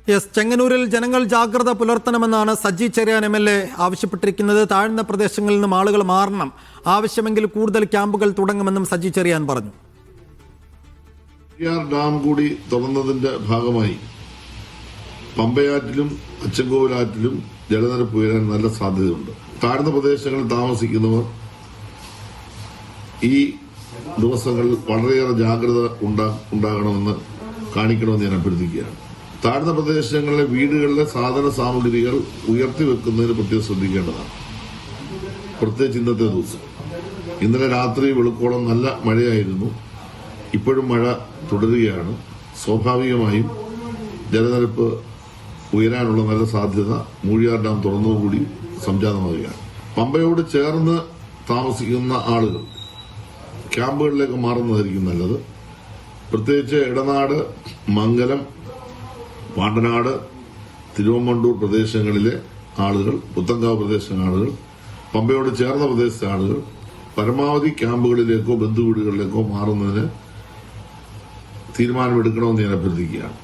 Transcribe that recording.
Yes, ചെങ്ങന്നൂരിൽ ജനങ്ങൾ ജാഗ്രത പുലർത്തണമെന്നാണ് സജി ചെറിയാൻ MLA ആവശ്യപ്പെട്ടിരിക്കുന്നത്. താഴ്ന്ന പ്രദേശങ്ങളിൽ നിന്നും ആളുകൾ മാറണം, ആവശ്യമെങ്കിൽ കൂടുതൽ ക്യാമ്പുകൾ തുടങ്ങുമെന്നും സജി ചെറിയാൻ പറഞ്ഞു. ഡാം കൂടി തുറന്നതിന്റെ ഭാഗമായി പമ്പയാറ്റിലും അച്ചൻകോവിലാറ്റിലും ജലനിരപ്പ് ഉയരാൻ നല്ല സാധ്യതയുണ്ട്. താഴ്ന്ന പ്രദേശങ്ങളിൽ താമസിക്കുന്നവർ ഈ ദിവസങ്ങളിൽ വളരെയേറെ ജാഗ്രത ഉണ്ടാകണമെന്ന് കാണിക്കണമെന്ന് ഞാൻ അഭ്യർത്ഥിക്കുകയാണ്. താഴ്ന്ന പ്രദേശങ്ങളിലെ വീടുകളിലെ സാധന സാമഗ്രികൾ ഉയർത്തിവെക്കുന്നതിന് പ്രത്യേകം ശ്രദ്ധിക്കേണ്ടതാണ്. പ്രത്യേകിച്ച് ഇന്നത്തെ ദിവസം. ഇന്നലെ രാത്രി വെളുക്കോളം നല്ല മഴയായിരുന്നു. ഇപ്പോഴും മഴ തുടരുകയാണ്. സ്വാഭാവികമായും ജലനിരപ്പ് ഉയരാനുള്ള നല്ല സാധ്യത മൂഴിയാർ ഡാം തുറന്നതുകൂടി സംജാതമാവുകയാണ്. പമ്പയോട് ചേർന്ന് താമസിക്കുന്ന ആളുകൾ ക്യാമ്പുകളിലേക്ക് മാറുന്നതായിരിക്കും നല്ലത്. പ്രത്യേകിച്ച് ഇടനാട്, മംഗലം, പാണ്ടനാട്, തിരുവമ്മണ്ടൂർ പ്രദേശങ്ങളിലെ ആളുകൾ, പുത്തങ്കാവ് പ്രദേശങ്ങളിലെ ആളുകൾ, പമ്പയോട് ചേർന്ന പ്രദേശത്തെ ആളുകൾ പരമാവധി ക്യാമ്പുകളിലേക്കോ ബന്ധുവീടുകളിലേക്കോ മാറുന്നതിന് തീരുമാനമെടുക്കണമെന്ന് ഞാൻ അഭ്യർത്ഥിക്കുകയാണ്.